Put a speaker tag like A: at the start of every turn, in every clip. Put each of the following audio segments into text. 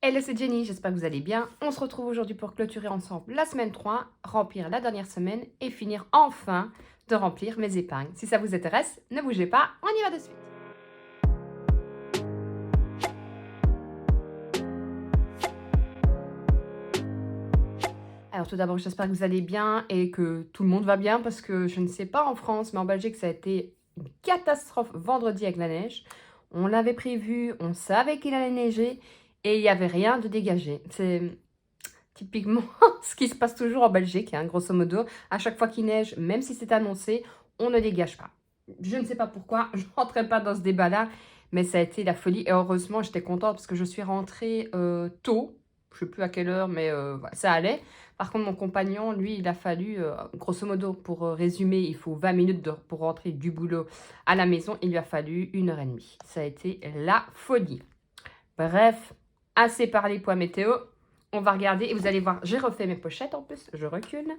A: Hello, c'est Jenny, j'espère que vous allez bien. On se retrouve aujourd'hui pour clôturer ensemble la semaine 3, remplir la dernière semaine et finir enfin de remplir mes épargnes. Si ça vous intéresse, ne bougez pas, on y va de suite. Alors tout d'abord, j'espère que vous allez bien et que tout le monde va bien parce que je ne sais pas en France, mais en Belgique, ça a été une catastrophe vendredi avec la neige. On l'avait prévu, on savait qu'il allait neiger et il n'y avait rien de dégagé. C'est typiquement ce qui se passe toujours en Belgique, hein, grosso modo. À chaque fois qu'il neige, même si c'est annoncé, on ne dégage pas. Je ne sais pas pourquoi, je ne rentrerai pas dans ce débat-là, mais ça a été la folie. Et heureusement, j'étais contente parce que je suis rentrée tôt. Je ne sais plus à quelle heure, mais voilà, ça allait. Par contre, mon compagnon, lui, il a fallu, grosso modo, pour résumer, il faut 20 minutes pour rentrer du boulot à la maison. Il lui a fallu 1 heure et demie. Ça a été la folie. Bref, assez parlé point météo. On va regarder et vous allez voir, j'ai refait mes pochettes en plus, je recule.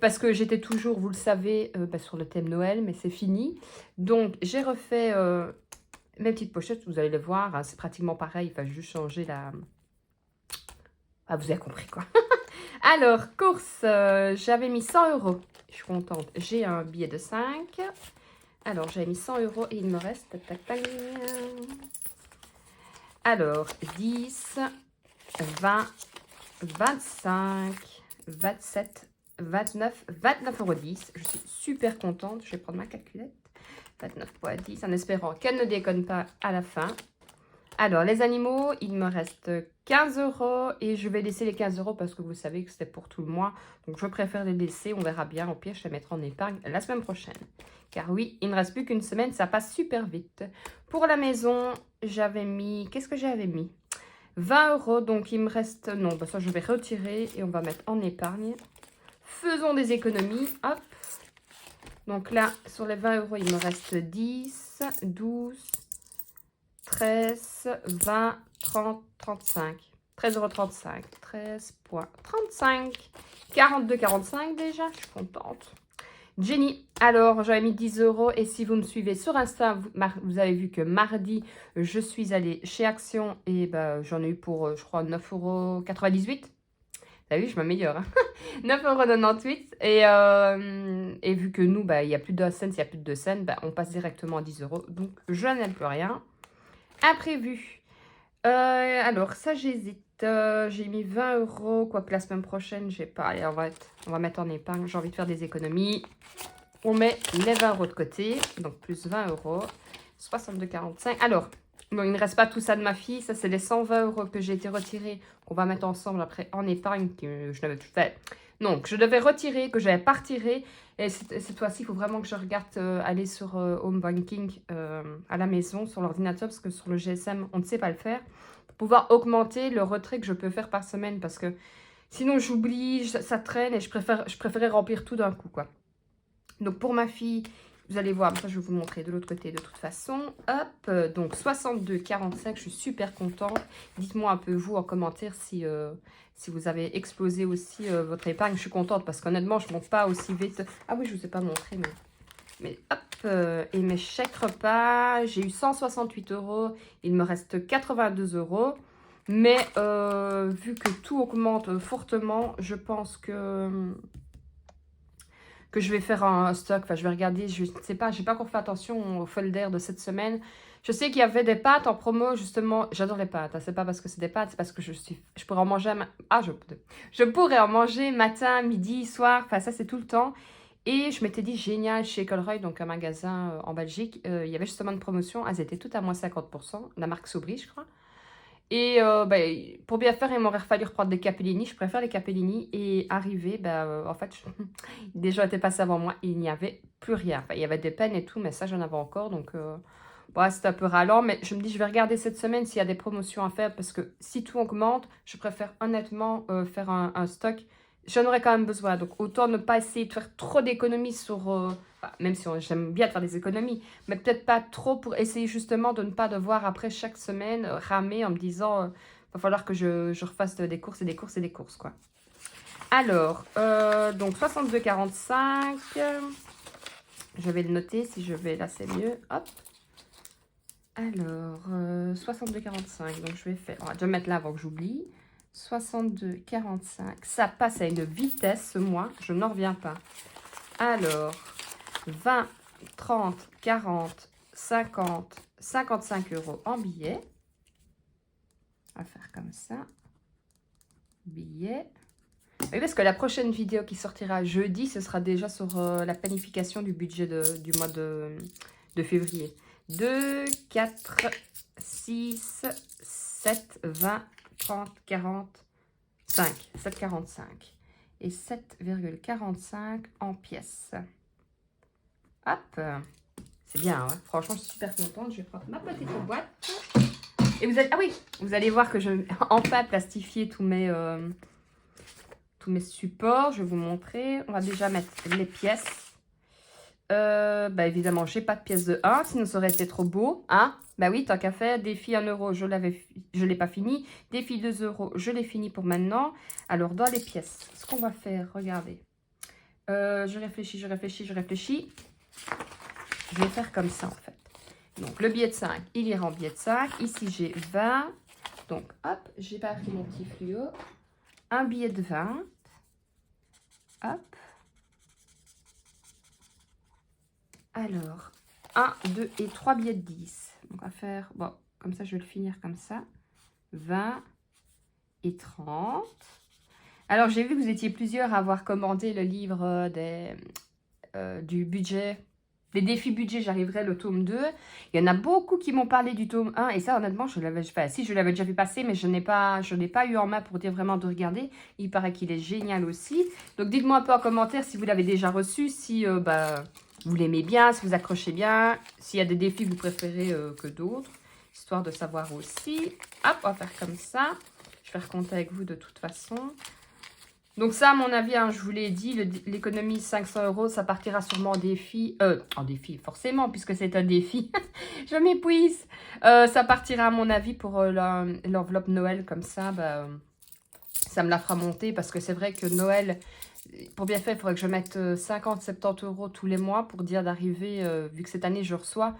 A: Parce que j'étais toujours, vous le savez, sur le thème Noël, mais c'est fini. Donc, j'ai refait mes petites pochettes, vous allez les voir, hein, c'est pratiquement pareil, il va juste changer la... Ah, vous avez compris quoi. Alors, course, j'avais mis 100 euros. Je suis contente. J'ai un billet de 5. Alors, j'avais mis 100 euros et il me reste... Tac, tac, tac. Alors, 10, 20, 25, 27, 29, 29,10 €. Je suis super contente. Je vais prendre ma calculette. 29 fois 10 en espérant qu'elle ne déconne pas à la fin. Alors, les animaux, il me reste 15 € et je vais laisser les 15 € parce que vous savez que c'était pour tout le mois. Donc, je préfère les laisser. On verra bien. Au pire, je les mettrai en épargne la semaine prochaine. Car oui, il ne reste plus qu'une semaine. Ça passe super vite. Pour la maison, j'avais mis... Qu'est-ce que j'avais mis? 20 €. Donc, il me reste... Non, bah ça, je vais retirer et on va mettre en épargne. Faisons des économies. Hop. Donc là, sur les 20 €, il me reste 10, 12... 13, 20, 30, 35. 13,35 €. 13,35. 42,45 déjà. Je suis contente. Jenny, alors j'avais mis 10 € et si vous me suivez sur Insta, vous avez vu que mardi, je suis allée chez Action et bah, j'en ai eu pour, je crois, 9,98 €. T'as vu, je m'améliore. Hein. 9,98 € et vu que nous, bah, il n'y a plus de cents, il n'y a plus de 2 cents, bah, on passe directement à 10 €. Donc, je n'aime plus rien. Imprévu. Alors, ça, j'hésite. J'ai mis 20 €, quoique la semaine prochaine, j'ai pas. Allez, on va mettre en épargne. J'ai envie de faire des économies. On met les 20 € de côté. Donc, plus 20 €. 62,45. Alors, bon, il ne reste pas tout ça de ma fille. Ça, c'est les 120 € que j'ai été retirés. Qu'on va mettre ensemble après en épargne. Que je n'avais tout fait. Donc, je devais retirer, que je n'avais pas retiré. Et cette fois-ci, il faut vraiment que je regarde aller sur Home Banking à la maison, sur l'ordinateur, parce que sur le GSM, on ne sait pas le faire. Pour pouvoir augmenter le retrait que je peux faire par semaine, parce que sinon, j'oublie, ça traîne et je préférais remplir tout d'un coup, quoi. Donc, pour ma fille, vous allez voir, ça, je vais vous montrer de l'autre côté de toute façon. Hop, donc 62,45, je suis super contente. Dites-moi un peu, vous, en commentaire, si vous avez explosé aussi votre épargne. Je suis contente parce qu'honnêtement, je ne monte pas aussi vite. Ah oui, je ne vous ai pas montré, mais hop, et mes chèques repas, j'ai eu 168 €. Il me reste 82 €. Mais vu que tout augmente fortement, je pense que je vais faire un stock. Enfin, je vais regarder, je ne sais pas, j'ai pas encore fait attention au folder de cette semaine. Je sais qu'il y avait des pâtes en promo, justement. J'adore les pâtes, hein. C'est pas parce que c'est des pâtes, c'est parce que je pourrais en manger... je pourrais en manger matin, midi, soir. Enfin, ça, c'est tout le temps. Et je m'étais dit, génial, chez Colruyt, donc un magasin en Belgique, il y avait justement une promotion. Elles étaient toutes à moins 50%. La marque Sobri, je crois. Et pour bien faire, il m'aurait fallu reprendre des capellini. Je préfère les capellini. Et arrivé, en fait, des gens étaient passés avant moi. Et il n'y avait plus rien. Enfin, il y avait des peines et tout, mais ça, j'en avais encore. Donc, c'était un peu ralent. Mais je me dis, je vais regarder cette semaine s'il y a des promotions à faire. Parce que si tout augmente, je préfère honnêtement faire un stock. J'en aurais quand même besoin. Donc, autant ne pas essayer de faire trop d'économies sur... même si j'aime bien faire des économies, mais peut-être pas trop pour essayer justement de ne pas devoir après chaque semaine ramer en me disant va falloir que je refasse des courses et des courses et des courses, quoi. Alors, donc 62,45. Je vais le noter si je vais, là c'est mieux. Hop. Alors, 62,45. Donc, je vais faire... On va déjà mettre là avant que j'oublie. 62,45. Ça passe à une vitesse, ce mois. Je n'en reviens pas. Alors, 20, 30, 40, 50, 55 € en billets. On va faire comme ça. Billets. Oui, parce que la prochaine vidéo qui sortira jeudi, ce sera déjà sur la planification du budget du mois de février. 2, 4, 6, 7, 20, 30, 40, 5. 7,45. Et 7,45 en pièces. Hop. C'est bien, ouais. Franchement, je suis super contente. Je vais prendre ma petite boîte. Et vous allez... Ah oui, vous allez voir que je vais enfin plastifier tous mes supports. Je vais vous montrer. On va déjà mettre les pièces. Bah évidemment, j'ai pas de pièces de 1, sinon ça aurait été trop beau. Hein? Bah oui, tant qu'à faire. Défi 1 €, je l'ai pas fini. Défi 2 €, je l'ai fini pour maintenant. Alors, dans les pièces, ce qu'on va faire, regardez. Je réfléchis. Je vais faire comme ça, en fait. Donc, le billet de 5, il ira en billet de 5. Ici, j'ai 20. Donc, hop, j'ai pas pris mon petit fluo. Un billet de 20. Hop. Alors, 1, 2 et 3 billets de 10. Donc, on va faire... Bon, comme ça, je vais le finir comme ça. 20 et 30. Alors, j'ai vu que vous étiez plusieurs à avoir commandé le livre du budget... Les défis budget, j'arriverai le tome 2. Il y en a beaucoup qui m'ont parlé du tome 1. Et ça, honnêtement, je l'avais déjà vu passer, mais je n'ai pas eu en main pour dire vraiment de regarder. Il paraît qu'il est génial aussi. Donc, dites-moi un peu en commentaire si vous l'avez déjà reçu, si vous l'aimez bien, si vous accrochez bien, s'il y a des défis que vous préférez que d'autres, histoire de savoir aussi. Hop, on va faire comme ça. Je vais recompter avec vous de toute façon. Donc ça, à mon avis, hein, je vous l'ai dit, l'économie 500 €, ça partira sûrement en défi. En défi, forcément, puisque c'est un défi. Je m'épuise. Ça partira, à mon avis, pour l'enveloppe Noël, comme ça. Bah, ça me la fera monter, parce que c'est vrai que Noël, pour bien faire, il faudrait que je mette 50-70 € tous les mois pour dire d'arriver, vu que cette année, je reçois.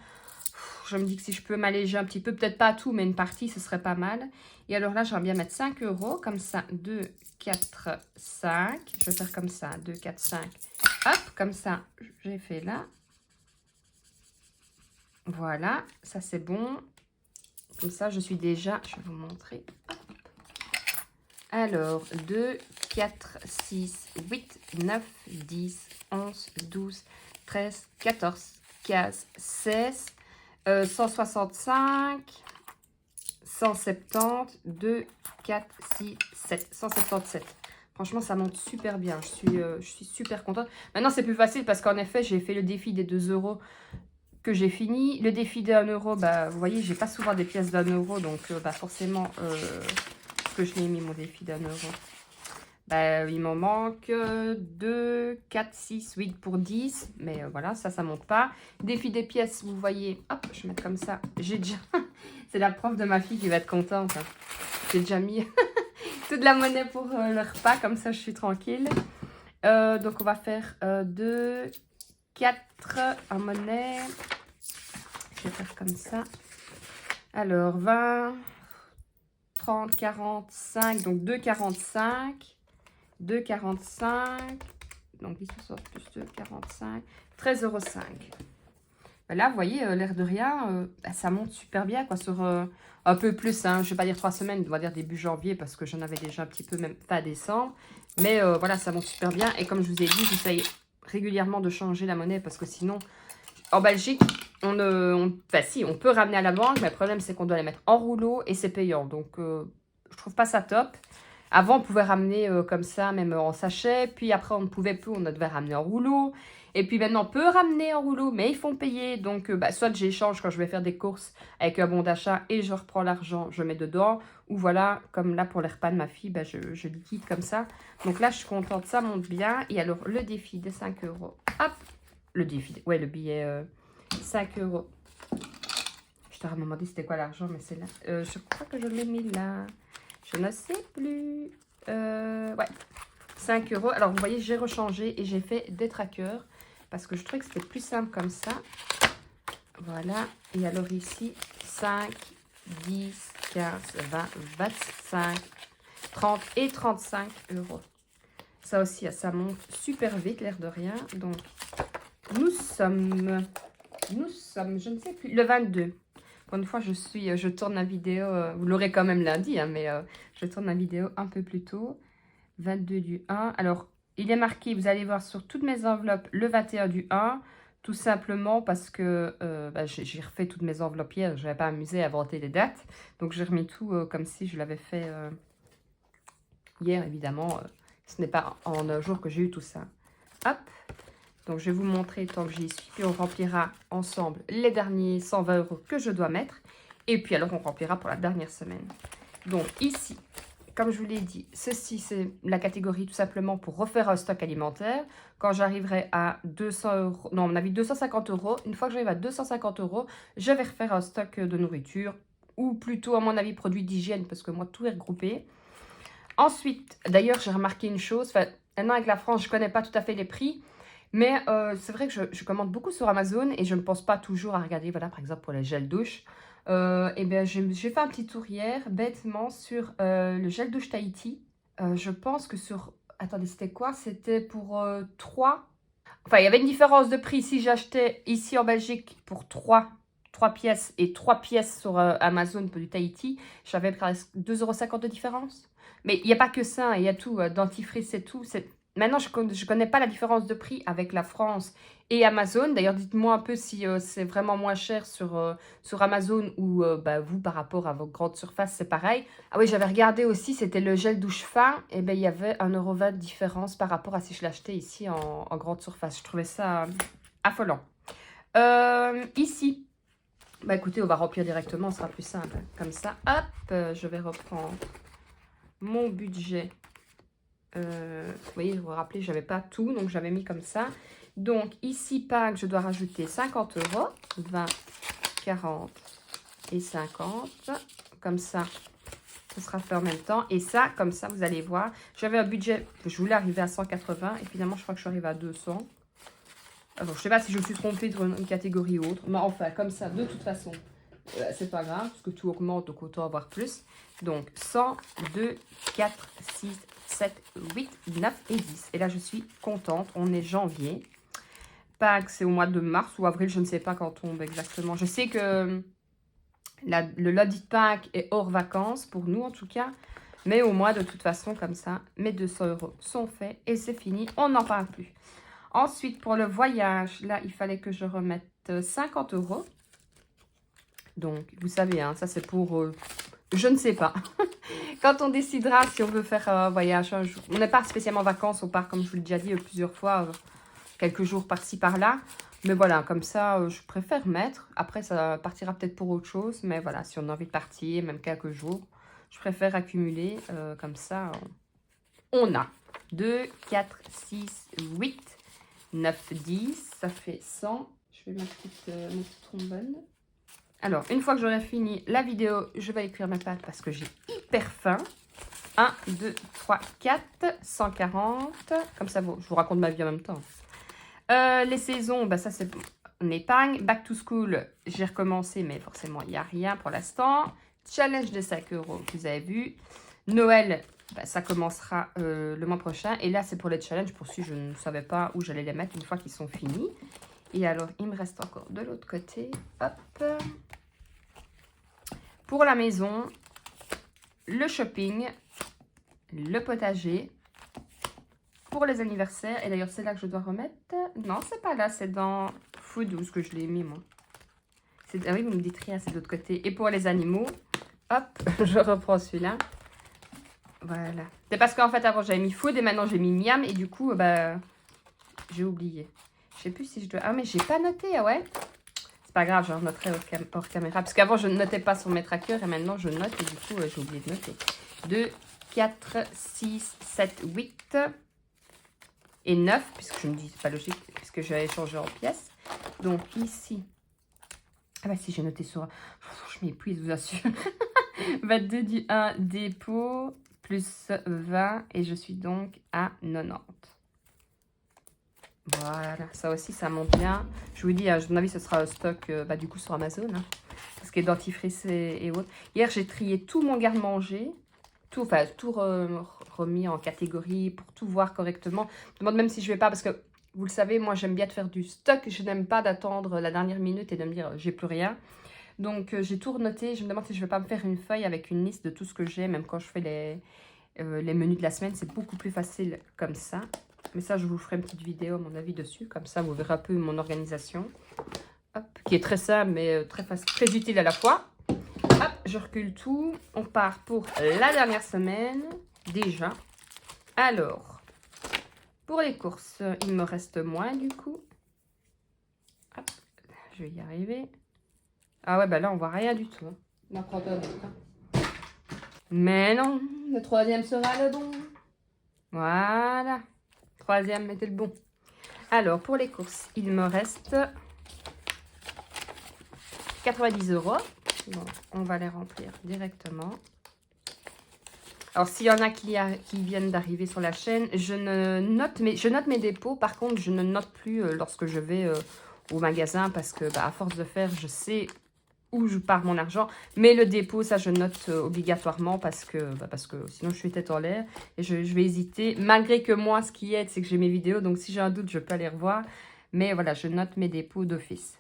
A: Je me dis que si je peux m'alléger un petit peu, peut-être pas tout, mais une partie, ce serait pas mal. Et alors là, j'aimerais bien mettre 5 €, comme ça, 2, 4, 5. Je vais faire comme ça, 2, 4, 5. Hop, comme ça, j'ai fait là. Voilà, ça c'est bon. Comme ça, je suis déjà, je vais vous montrer. Hop. Alors, 2, 4, 6, 8, 9, 10, 11, 12, 13, 14, 15, 16... 165, 170, 2, 4, 6, 7, 177. Franchement, ça monte super bien. Je suis super contente. Maintenant, c'est plus facile parce qu'en effet, j'ai fait le défi des 2 € que j'ai fini. Le défi de 1 €, bah, vous voyez, j'ai pas souvent des pièces d'1 €. Donc, bah, forcément, que je l'ai mis mon défi d'1 €. Bah, il m'en manque 2, 4, 6, 8 pour 10. Mais voilà, ça monte pas. Défi des pièces, vous voyez. Hop, je vais mettre comme ça. J'ai déjà... C'est la prof de ma fille qui va être contente. Hein. J'ai déjà mis toute la monnaie pour le repas. Comme ça, je suis tranquille. Donc, on va faire 2, 4 en monnaie. Je vais faire comme ça. Alors, 20, 30, 40, 5. Donc, 2,45. 2,45, donc 10 plus 2, 45, 13,05 €. Là, vous voyez, l'air de rien, ça monte super bien, quoi, sur un peu plus, hein, je ne vais pas dire 3 semaines, on va dire début janvier, parce que j'en avais déjà un petit peu, même fin décembre. Mais voilà, ça monte super bien. Et comme je vous ai dit, j'essaye régulièrement de changer la monnaie, parce que sinon, en Belgique, on peut ramener à la banque, mais le problème, c'est qu'on doit les mettre en rouleau, et c'est payant. Donc, je trouve pas ça top. Avant, on pouvait ramener comme ça, même en sachet. Puis après, on ne pouvait plus, on devait ramener en rouleau. Et puis maintenant, on peut ramener en rouleau, mais ils font payer. Donc, soit j'échange quand je vais faire des courses avec un bon d'achat et je reprends l'argent, je mets dedans. Ou voilà, comme là pour les repas de ma fille, je liquide comme ça. Donc là, je suis contente, ça monte bien. Et alors, le défi des 5 €. Hop, le défi, ouais, le billet 5 €. Je t'aurais demandé c'était quoi l'argent, mais c'est là. Je crois que je l'ai mis là. Je ne sais plus. Ouais, 5 €. Alors, vous voyez, j'ai rechangé et j'ai fait des trackers parce que je trouvais que c'était plus simple comme ça. Voilà. Et alors ici, 5, 10, 15, 20, 25, 30 et 35 euros. Ça aussi, ça monte super vite, l'air de rien. Donc, nous sommes, je ne sais plus, le 22. Pour une fois, je tourne la vidéo, vous l'aurez quand même lundi, hein, mais je tourne la vidéo un peu plus tôt. 22 du 1. Alors, il est marqué, vous allez voir sur toutes mes enveloppes, le 21 du 1. Tout simplement parce que j'ai refait toutes mes enveloppes hier. Je n'avais pas amusé à inventer les dates. Donc, j'ai remis tout comme si je l'avais fait hier, évidemment. Ce n'est pas en un jour que j'ai eu tout ça. Hop. Donc, je vais vous montrer tant que j'y suis. Puis, on remplira ensemble les derniers 120 euros que je dois mettre. Et puis, alors, on remplira pour la dernière semaine. Donc, ici, comme je vous l'ai dit, ceci, c'est la catégorie tout simplement pour refaire un stock alimentaire. Quand j'arriverai à 200 euros, non, on a vu 250 euros. Une fois que j'arrive à 250 euros, je vais refaire un stock de nourriture. Ou plutôt, à mon avis, produits d'hygiène, parce que moi, tout est regroupé. Ensuite, d'ailleurs, j'ai remarqué une chose. Maintenant, avec la France, je ne connais pas tout à fait les prix. Mais c'est vrai que je commande beaucoup sur Amazon et je ne pense pas toujours à regarder, voilà, par exemple, pour les gels douche. Et bien, j'ai fait un petit tour hier, bêtement, sur le gel douche Tahiti. Je pense que sur... Attendez, c'était quoi? C'était pour 3... Enfin, il y avait une différence de prix. Si j'achetais ici en Belgique pour 3 pièces et 3 pièces sur Amazon pour du Tahiti, j'avais presque 2,50 € de différence. Mais il n'y a pas que ça, il y a tout, dentifrice et tout. Maintenant, je ne connais pas la différence de prix avec la France et Amazon. D'ailleurs, dites-moi un peu si c'est vraiment moins cher sur Amazon ou vous, par rapport à vos grandes surfaces, c'est pareil. Ah oui, j'avais regardé aussi, c'était le gel douche fin. Et bien, il y avait 1,20 € de différence par rapport à si je l'achetais ici en grande surface. Je trouvais ça affolant. Ici, écoutez, on va remplir directement, ce sera plus simple. Comme ça, hop, je vais reprendre mon budget. Vous voyez, vous vous rappelez, je n'avais pas tout, donc j'avais mis comme ça. Donc ici, Pâques, je dois rajouter 50 €, 20, 40 et 50. Comme ça, ce sera fait en même temps. Et ça, comme ça, vous allez voir, j'avais un budget, je voulais arriver à 180 et finalement, je crois que je suis arrivée à 200. Alors, je ne sais pas si je me suis trompée sur une catégorie ou autre, mais enfin, comme ça, de toute façon, c'est pas grave, parce que tout augmente, donc autant avoir plus. Donc, 100, 2, 4, 6, 7, 8, 9 et 10. Et là, je suis contente. On est janvier. Pâques, c'est au mois de mars ou avril, je ne sais pas quand tombe exactement. Je sais que le lundi de Pâques est hors vacances, pour nous en tout cas. Mais au mois, de toute façon, comme ça, mes 200 € sont faits et c'est fini. On n'en parle plus. Ensuite, pour le voyage, là, il fallait que je remette 50 €. Donc, vous savez, hein, ça c'est pour... je ne sais pas. Quand on décidera si on veut faire un voyage un jour. On n'est pas spécialement en vacances, on part, comme je vous l'ai déjà dit plusieurs fois, quelques jours par-ci, par-là. Mais voilà, comme ça, je préfère mettre. Après, ça partira peut-être pour autre chose. Mais voilà, si on a envie de partir, même quelques jours, je préfère accumuler. Comme ça, on a 2, 4, 6, 8, 9, 10. Ça fait 100. Je vais mettre mon petit trombone. Alors, une fois que j'aurai fini la vidéo, je vais écrire mes pâtes parce que j'ai hyper faim. 1, 2, 3, 4, 140. Comme ça, bon, je vous raconte ma vie en même temps. Les saisons, ça c'est en épargne. Back to school, j'ai recommencé, mais forcément, il n'y a rien pour l'instant. Challenge de 5 €, vous avez vu. Noël, ça commencera le mois prochain. Et là, c'est pour les challenges. Pour ceux, je ne savais pas où j'allais les mettre une fois qu'ils sont finis. Et alors, il me reste encore de l'autre côté. Hop. Pour la maison, le shopping, le potager. Pour les anniversaires. Et d'ailleurs, c'est là que je dois remettre. Non, c'est pas là. C'est dans Food où ce que je l'ai mis, moi. Ah oui, vous me dites rien, c'est de l'autre côté. Et pour les animaux, hop, je reprends celui-là. Voilà. C'est parce qu'en fait, avant, j'avais mis Food et maintenant, j'ai mis Miam. Et du coup, j'ai oublié. Je sais plus si je dois... Ah, mais j'ai pas noté, ah ouais. C'est pas grave, je noterai hors caméra. Parce qu'avant, je ne notais pas sur mes trackers et maintenant, je note. Et du coup, j'ai oublié de noter. 2, 4, 6, 7, 8 et 9. Puisque je me dis, c'est pas logique, puisque j'avais changé en pièces. Donc, ici... Ah bah si, j'ai noté sur... Je m'épuise, je vous assure. 22 du 1, dépôt, plus 20. Et je suis donc à 90. Voilà, ça aussi, ça monte bien. Je vous dis, à mon avis, ce sera stock du coup sur Amazon. Hein, parce que dentifrice et autres. Hier, j'ai trié tout mon garde-manger. Tout remis en catégorie pour tout voir correctement. Je me demande même si je vais pas, parce que vous le savez, moi, j'aime bien de faire du stock. Je n'aime pas d'attendre la dernière minute et de me dire, j'ai plus rien. Donc, j'ai tout renoté. Je me demande si je ne vais pas me faire une feuille avec une liste de tout ce que j'ai, même quand je fais les menus de la semaine. C'est beaucoup plus facile comme ça. Mais ça, je vous ferai une petite vidéo, à mon avis, dessus. Comme ça, vous verrez un peu mon organisation. Hop, qui est très simple, mais très facile, très utile à la fois. Hop, je recule tout. On part pour la dernière semaine, déjà. Alors, pour les courses, il me reste moins, du coup. Hop, je vais y arriver. Ah ouais, bah là, on voit rien du tout. Hein. On en prend un autre. Hein. Mais non, le troisième sera le bon. Voilà. Troisième était le bon. Alors, pour les courses, il me reste 90 €. Bon, on va les remplir directement. Alors, s'il y en a qui viennent d'arriver sur la chaîne, je note mes dépôts. Par contre, je ne note plus lorsque je vais au magasin parce que, à force de faire, je sais où je pars mon argent. Mais le dépôt, ça, je note obligatoirement parce que sinon, je suis tête en l'air et je vais hésiter. Malgré que moi, ce qui aide, c'est que j'ai mes vidéos. Donc, si j'ai un doute, je peux aller revoir. Mais voilà, je note mes dépôts d'office.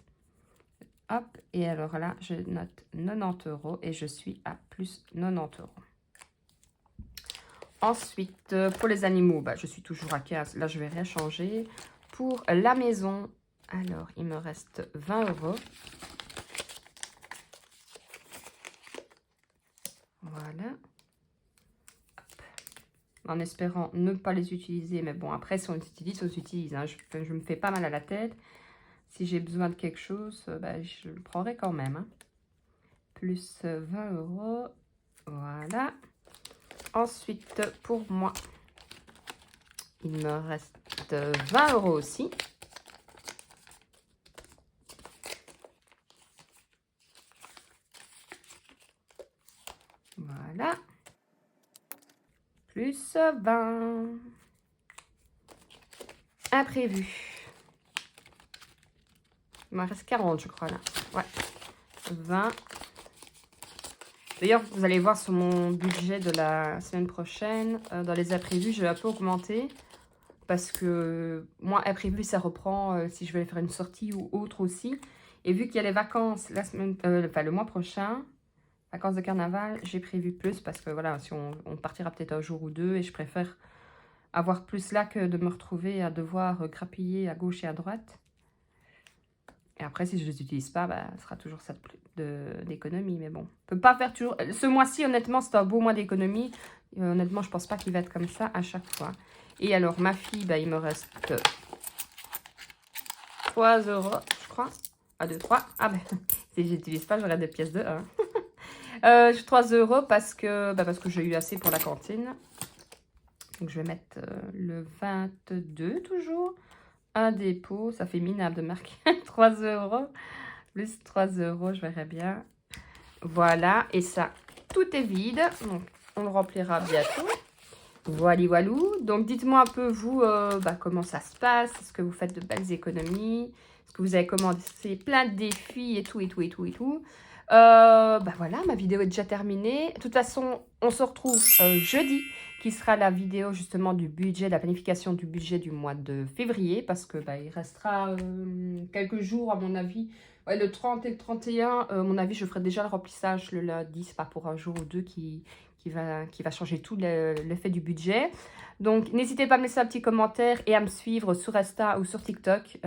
A: Hop, et alors là, je note 90 € et je suis à plus 90 €. Ensuite, pour les animaux, je suis toujours à 15. Là, je ne vais rien changer. Pour la maison, alors, il me reste 20 €. Voilà. Hop. En espérant ne pas les utiliser. Mais bon, après, si on les utilise, on les utilise. Hein. Je me fais pas mal à la tête. Si j'ai besoin de quelque chose, je le prendrai quand même. Hein. Plus 20 €. Voilà. Ensuite, pour moi, il me reste 20 € aussi. Voilà. Plus 20. Imprévu. Il me reste 40, je crois, là. Ouais. 20. D'ailleurs, vous allez voir sur mon budget de la semaine prochaine, dans les imprévus, je vais un peu augmenter. Parce que moi, imprévu, ça reprend si je vais faire une sortie ou autre aussi. Et vu qu'il y a les vacances le mois prochain, vacances de carnaval, j'ai prévu plus. Parce que voilà, si on partira peut-être un jour ou deux. Et je préfère avoir plus là que de me retrouver à devoir grappiller à gauche et à droite. Et après, si je ne les utilise pas, ce sera toujours ça d'économie. Mais bon, on ne peut pas faire toujours... Ce mois-ci, honnêtement, c'est un beau mois d'économie. Honnêtement, je ne pense pas qu'il va être comme ça à chaque fois. Et alors, ma fille, il me reste 3 €, je crois. 1, 2, 3. Ah si je n'utilise pas, j'aurai des pièces de 1. 3 € parce que j'ai eu assez pour la cantine. Donc, je vais mettre le 22 toujours. Un dépôt, ça fait minable de marquer 3 € plus 3 €, je verrai bien. Voilà, et ça, tout est vide. Donc, on le remplira bientôt. Voilà, voilà. Donc, dites-moi un peu, vous, comment ça se passe. Est-ce que vous faites de belles économies? Est-ce que vous avez commencé plein de défis et tout, et tout, et tout, et tout? Voilà, ma vidéo est déjà terminée. De toute façon, on se retrouve jeudi, qui sera la vidéo justement du budget, de la planification du budget du mois de février. Parce que il restera quelques jours, à mon avis. Ouais, le 30 et le 31, à mon avis, je ferai déjà le remplissage le lundi. C'est pas pour un jour ou deux qui va changer tout l'effet du budget. Donc, n'hésitez pas à me laisser un petit commentaire et à me suivre sur Insta ou sur TikTok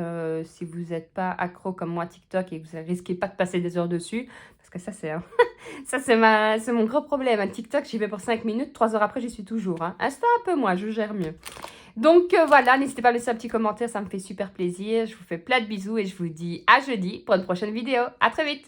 A: si vous n'êtes pas accro comme moi à TikTok et que vous ne risquez pas de passer des heures dessus. Parce que ça, c'est mon gros problème. Un TikTok, j'y vais pour 5 minutes. 3 heures après, j'y suis toujours. Hein. Insta, un peu moins, je gère mieux. Donc, voilà, n'hésitez pas à me laisser un petit commentaire. Ça me fait super plaisir. Je vous fais plein de bisous et je vous dis à jeudi pour une prochaine vidéo. À très vite!